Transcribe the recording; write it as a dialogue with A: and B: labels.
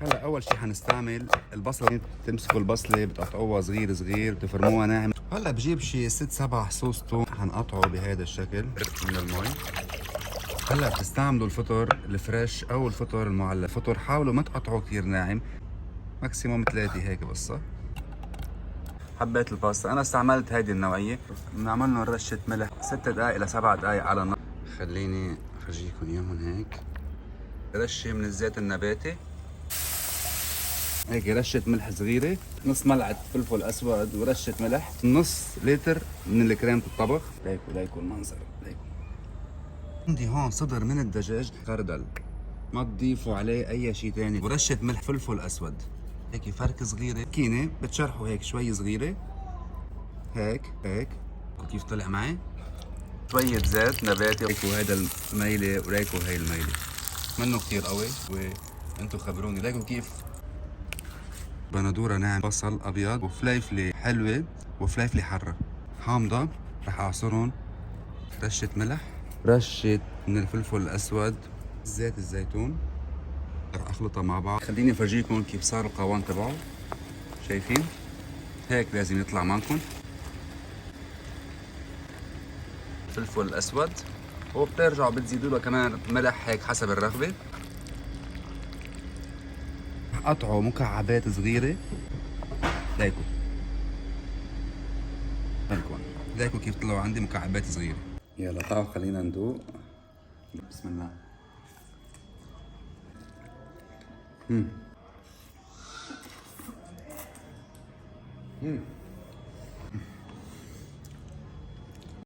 A: هلا اول شيء حنستعمل البصله. تمسكوا البصله بتقطعوها صغير صغير بتفرموها ناعم. هلا بجيب شيء 6-7 حصوص ثوم حنقطعه بهذا الشكل من المي. هلا بتستعملوا الفطر الفريش او الفطر المعلب. الفطر حاولوا ما تقطعوه كثير ناعم، ماكسيموم 3 هيك بس. حبيت الباستا انا استعملت هيدي النوعيه. بنعمل لهم رشه ملح 6 دقائق ل7 دقائق على النار. خليني افرجيكم اياهم هيك. رشه من الزيت النباتي، هيك رشه ملح صغيره، نص ملعقه فلفل اسود ورشه ملح، نص لتر من الكريمه الطبخ. ليكوا المنظر، ليكوا. عندي هون صدر من الدجاج خردل، ما تضيفوا عليه اي شيء ثاني، ورشه ملح فلفل اسود. هيك فرك صغيره كينه بتشرحوا هيك شوي صغيره. هيك كيف طلع معي. شوية زيت نباتي. ريكو هيدا الميلة وريكو هاي الميلة منه كتير قوي، وانتو خبروني. ريكو كيف بندورة ناعم، بصل ابيض وفليفلة حلوة وفليفلة حارة حامضة. رح اعصرهم، رشة ملح، رشة من الفلفل الاسود، زيت الزيتون. رح اخلطها مع بعض. خليني افرجيكم كيف صار القوام تبعه. شايفين؟ هيك لازم يطلع معكم. فلفل اسود، وبترجعوا بتزيدوا له كمان ملح هيك حسب الرغبه. قطعوا مكعبات صغيره. ليكوا ليكوا كيف طلعوا عندي مكعبات صغيره. يلا تعالوا خلينا ندوق. بسم الله. مم.